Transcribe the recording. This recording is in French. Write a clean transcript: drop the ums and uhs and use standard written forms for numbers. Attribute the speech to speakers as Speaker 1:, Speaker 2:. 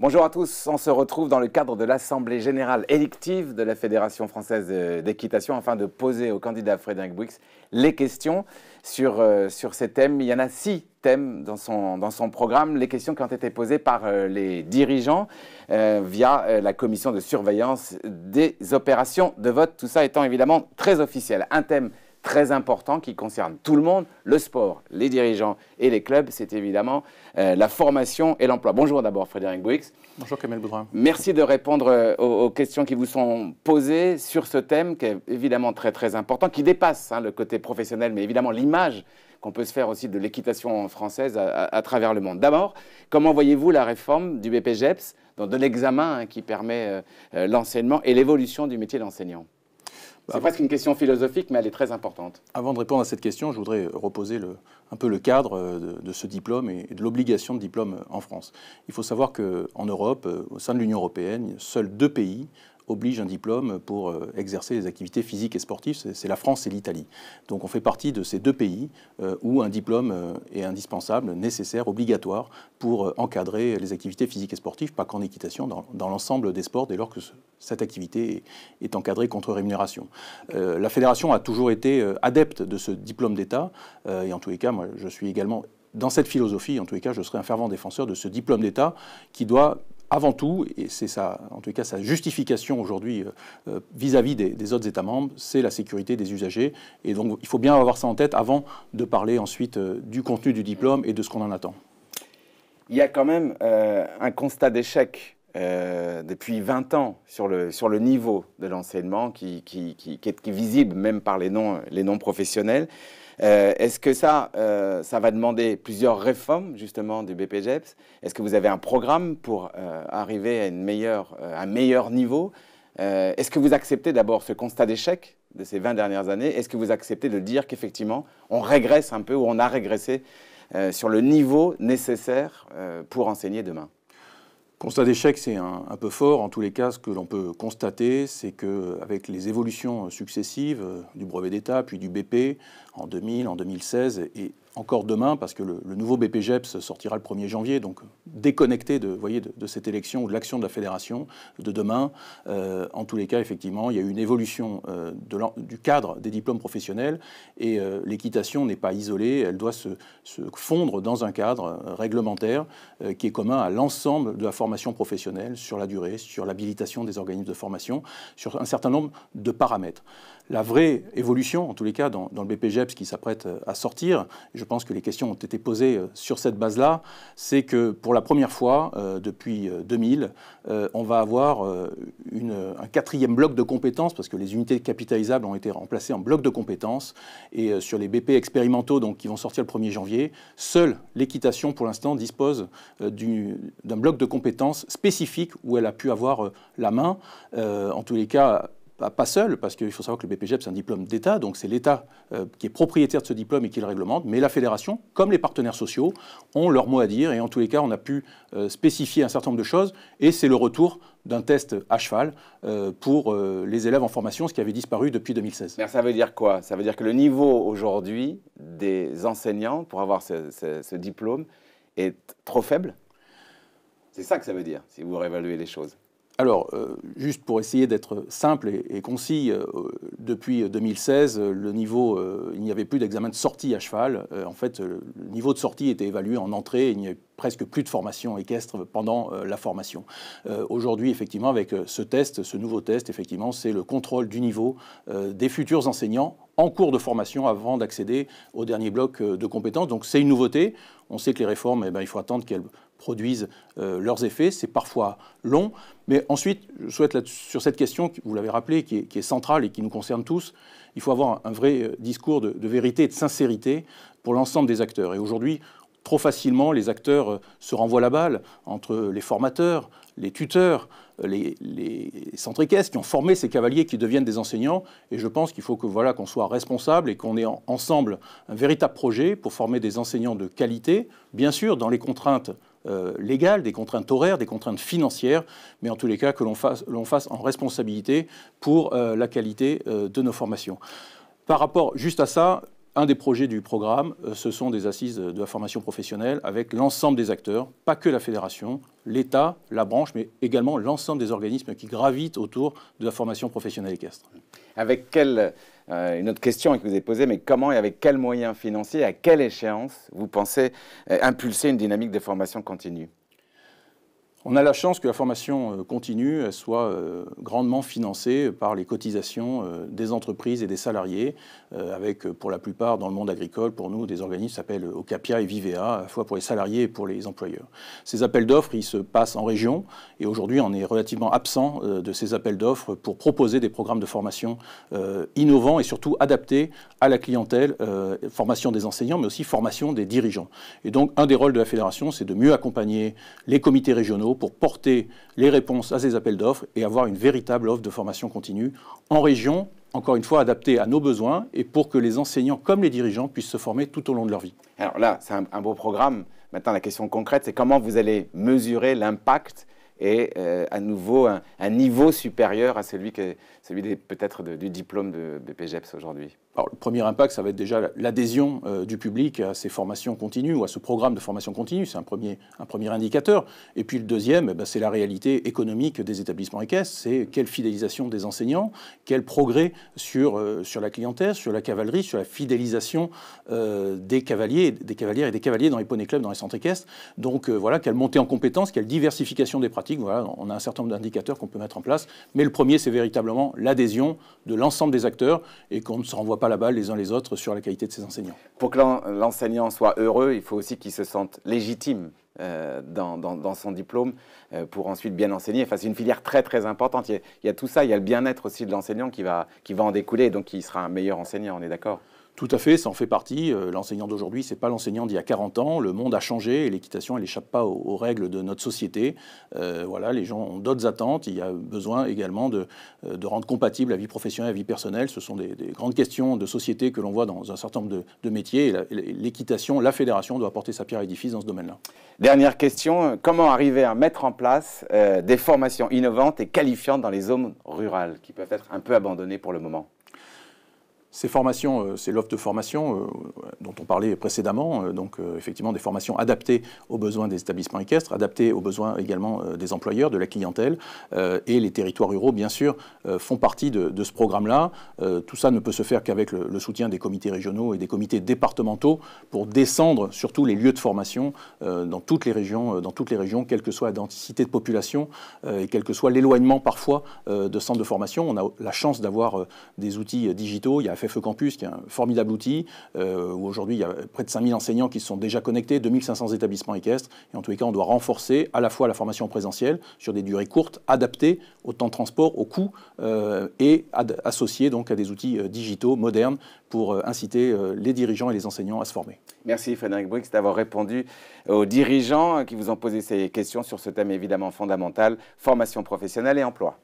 Speaker 1: Bonjour à tous, on se retrouve dans le cadre de l'Assemblée Générale élective de la Fédération Française d'Équitation afin de poser au candidat Frédéric Bouyx les questions sur ces thèmes. Il y en a 6 thèmes dans son programme, les questions qui ont été posées par les dirigeants via la commission de surveillance des opérations de vote, tout ça étant évidemment très officiel. Un thème très important qui concerne tout le monde, le sport, les dirigeants et les clubs, c'est évidemment la formation et l'emploi. Bonjour d'abord Frédéric Bouyx.
Speaker 2: Bonjour Kamel Boudrin.
Speaker 1: Merci de répondre aux questions qui vous sont posées sur ce thème qui est évidemment très important, qui dépasse le côté professionnel, mais évidemment l'image qu'on peut se faire aussi de l'équitation française à travers le monde. D'abord, comment voyez-vous la réforme du BPJEPS, donc de l'examen qui permet l'enseignement et l'évolution du métier d'enseignant ? C'est presque une question philosophique, mais elle est très importante.
Speaker 2: Avant de répondre à cette question, je voudrais reposer un peu le cadre de ce diplôme et de l'obligation de diplôme en France. Il faut savoir qu'en Europe, au sein de l'Union européenne, seuls 2 pays obligent un diplôme pour exercer les activités physiques et sportives, c'est la France et l'Italie. Donc on fait partie de ces 2 pays où un diplôme est indispensable, nécessaire, obligatoire pour encadrer les activités physiques et sportives, pas qu'en équitation, dans l'ensemble des sports, dès lors que cette activité est encadrée contre rémunération. La fédération a toujours été adepte de ce diplôme d'État, et en tous les cas, moi je suis également dans cette philosophie, en tous les cas je serai un fervent défenseur de ce diplôme d'État qui doit avant tout, et c'est ça, en tout cas sa justification aujourd'hui vis-à-vis des autres États membres, c'est la sécurité des usagers. Et donc il faut bien avoir ça en tête avant de parler ensuite du contenu du diplôme et de ce qu'on en attend.
Speaker 1: Il y a quand même un constat d'échec depuis 20 ans sur le niveau de l'enseignement qui est visible même par les non professionnels. Est-ce que ça va demander plusieurs réformes justement du BPJEPS? Est-ce que vous avez un programme pour arriver à un meilleur niveau? Est-ce que vous acceptez d'abord ce constat d'échec de ces 20 dernières années? Est-ce que vous acceptez de dire qu'effectivement on régresse un peu ou on a régressé sur le niveau nécessaire pour enseigner demain?
Speaker 2: Constat d'échec, c'est un peu fort. En tous les cas, ce que l'on peut constater, c'est qu'avec les évolutions successives du brevet d'État, puis du BP en 2000, en 2016 et encore demain, parce que le nouveau BPJEPS sortira le 1er janvier, donc déconnecté de cette élection ou de l'action de la fédération de demain. En tous les cas, effectivement, il y a eu une évolution du cadre des diplômes professionnels et l'équitation n'est pas isolée, elle doit se fondre dans un cadre réglementaire qui est commun à l'ensemble de la formation professionnelle sur la durée, sur l'habilitation des organismes de formation, sur un certain nombre de paramètres. La vraie évolution, en tous les cas, dans le BPJEPS qui s'apprête à sortir, je pense que les questions ont été posées sur cette base-là, c'est que pour la première fois, depuis 2000, on va avoir un 4e bloc de compétences, parce que les unités capitalisables ont été remplacées en blocs de compétences, et sur les BP expérimentaux donc, qui vont sortir le 1er janvier, seule l'équitation, pour l'instant, dispose d'un bloc de compétences spécifique où elle a pu avoir la main, en tous les cas, pas seul, parce qu'il faut savoir que le BPJEPS c'est un diplôme d'État, donc c'est l'État qui est propriétaire de ce diplôme et qui le réglemente, mais la fédération, comme les partenaires sociaux, ont leur mot à dire, et en tous les cas, on a pu spécifier un certain nombre de choses, et c'est le retour d'un test à cheval pour les élèves en formation, ce qui avait disparu depuis 2016.
Speaker 1: Mais ça veut dire quoi? Ça veut dire que le niveau aujourd'hui des enseignants, pour avoir ce diplôme, est trop faible? C'est ça que ça veut dire, si vous réévaluez les choses.
Speaker 2: Alors, juste pour essayer d'être simple et concis, depuis 2016, le niveau, il n'y avait plus d'examen de sortie à cheval. En fait, le niveau de sortie était évalué en entrée et il n'y avait presque plus de formation équestre pendant la formation. Aujourd'hui, effectivement, avec ce nouveau test, effectivement, c'est le contrôle du niveau des futurs enseignants en cours de formation avant d'accéder au dernier bloc de compétences. Donc c'est une nouveauté. On sait que les réformes, il faut attendre qu'elles produisent leurs effets. C'est parfois long. Mais ensuite, je souhaite, sur cette question, vous l'avez rappelé, qui est centrale et qui nous concerne tous, il faut avoir un vrai discours de vérité et de sincérité pour l'ensemble des acteurs. Et aujourd'hui, trop facilement, les acteurs se renvoient la balle entre les formateurs, les tuteurs, les centres équestres qui ont formé ces cavaliers qui deviennent des enseignants. Et je pense qu'il faut qu'on soit responsable et qu'on ait ensemble un véritable projet pour former des enseignants de qualité, bien sûr dans les contraintes légales, des contraintes horaires, des contraintes financières, mais en tous les cas que l'on fasse en responsabilité pour la qualité de nos formations. Par rapport juste à ça, un des projets du programme, ce sont des assises de la formation professionnelle avec l'ensemble des acteurs, pas que la fédération, l'État, la branche, mais également l'ensemble des organismes qui gravitent autour de la formation professionnelle équestre.
Speaker 1: Avec une autre question que vous avez posée, mais comment et avec quels moyens financiers, à quelle échéance vous pensez impulser une dynamique de formation continue ?
Speaker 2: On a la chance que la formation continue soit grandement financée par les cotisations des entreprises et des salariés, avec pour la plupart dans le monde agricole, pour nous, des organismes qui s'appellent Ocapia et Vivea, à la fois pour les salariés et pour les employeurs. Ces appels d'offres, ils se passent en région, et aujourd'hui, on est relativement absent de ces appels d'offres pour proposer des programmes de formation innovants et surtout adaptés à la clientèle, formation des enseignants, mais aussi formation des dirigeants. Et donc, un des rôles de la fédération, c'est de mieux accompagner les comités régionaux pour porter les réponses à ces appels d'offres et avoir une véritable offre de formation continue en région, encore une fois adaptée à nos besoins et pour que les enseignants comme les dirigeants puissent se former tout au long de leur vie.
Speaker 1: Alors là, c'est un beau programme. Maintenant, la question concrète, c'est comment vous allez mesurer l'impact et à nouveau un niveau supérieur à celui peut-être du diplôme de BPGEPS aujourd'hui.
Speaker 2: Alors, le premier impact, ça va être déjà l'adhésion du public à ces formations continues ou à ce programme de formation continue. C'est un premier indicateur. Et puis le deuxième, c'est la réalité économique des établissements équestres. C'est quelle fidélisation des enseignants, quel progrès sur la clientèle, sur la cavalerie, sur la fidélisation des cavaliers, des cavalières et des cavaliers dans les poneys clubs, dans les centres équestres. Donc voilà, quelle montée en compétences, quelle diversification des pratiques. Voilà, on a un certain nombre d'indicateurs qu'on peut mettre en place. Mais le premier, c'est véritablement l'adhésion de l'ensemble des acteurs et qu'on ne se renvoie pas la balle les uns les autres sur la qualité de ses enseignants.
Speaker 1: Pour que l'enseignant soit heureux, il faut aussi qu'il se sente légitime dans son diplôme pour ensuite bien enseigner. Enfin, c'est une filière très très importante. Il y a tout ça, il y a le bien-être aussi de l'enseignant qui va en découler, donc il sera un meilleur enseignant, on est d'accord ?
Speaker 2: Tout à fait, ça en fait partie. L'enseignant d'aujourd'hui, ce n'est pas l'enseignant d'il y a 40 ans. Le monde a changé et l'équitation, elle n'échappe pas aux règles de notre société. Voilà, les gens ont d'autres attentes. Il y a besoin également de rendre compatible la vie professionnelle et la vie personnelle. Ce sont des grandes questions de société que l'on voit dans un certain nombre de métiers. Et l'équitation, la fédération doit apporter sa pierre à l'édifice dans ce domaine-là.
Speaker 1: Dernière question, comment arriver à mettre en place des formations innovantes et qualifiantes dans les zones rurales qui peuvent être un peu abandonnées pour le moment ?
Speaker 2: Ces formations, c'est l'offre de formation dont on parlait précédemment, donc effectivement des formations adaptées aux besoins des établissements équestres, adaptées aux besoins également des employeurs, de la clientèle, et les territoires ruraux, bien sûr, font partie de ce programme-là. Tout ça ne peut se faire qu'avec le soutien des comités régionaux et des comités départementaux pour descendre surtout les lieux de formation dans toutes les régions, quelle que soit la densité de population et quel que soit l'éloignement parfois de centres de formation. On a la chance d'avoir des outils digitaux. Il y a FFE Campus, qui est un formidable outil, où aujourd'hui il y a près de 5000 enseignants qui sont déjà connectés, 2500 établissements équestres. Et en tous les cas, on doit renforcer à la fois la formation présentielle sur des durées courtes, adaptées au temps de transport, au coût, et associées donc à des outils digitaux, modernes, pour inciter les dirigeants et les enseignants à se former.
Speaker 1: Merci Frédéric Brux d'avoir répondu aux dirigeants qui vous ont posé ces questions sur ce thème évidemment fondamental, formation professionnelle et emploi.